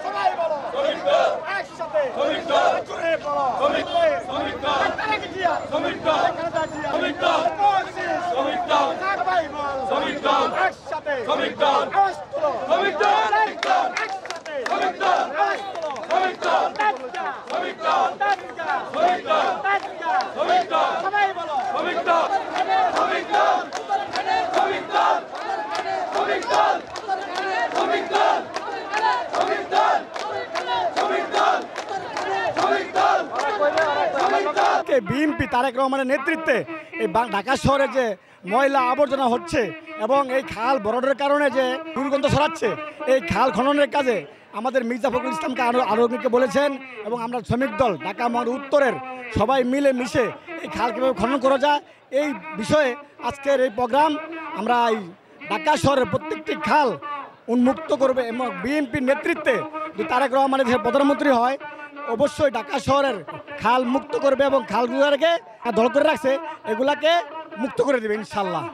সবাই বলো একসাথে জোরে বলো তারেক জিয়া খালেদা জিয়া কোশিশ সবাই বলো একসাথে আওয়াজ তুলো একসাথে আওয়াজ তুলো সবাই বলো বিএনপি তারেক রহমানের নেতৃত্বে এই ঢাকা শহরে যে ময়লা আবর্জনা হচ্ছে এবং এই খাল বরডের কারণে যে দুর্গন্ধ ছড়াচ্ছে, এই খাল খননের কাজে আমাদের মির্জা ফখরুল ইসলামকে আরোগ্যকে বলেছেন এবং আমরা শ্রমিক দল ঢাকা মহানগর উত্তরের সবাই মিলে মিশে এই খাল কীভাবে খনন করা যায় এই বিষয়ে আজকের এই প্রোগ্রাম। আমরা এই ঢাকা শহরের প্রত্যেকটি খাল উন্মুক্ত করবে এবং বিএনপির নেতৃত্বে যদি তারেক রহমানের যে প্রধানমন্ত্রী হয় অবশ্যই ঢাকা শহরের খাল মুক্ত করবে এবং খালগুলোকে দল করে রাখছে এগুলাকে মুক্ত করে দেবে ইনশাল্লাহ।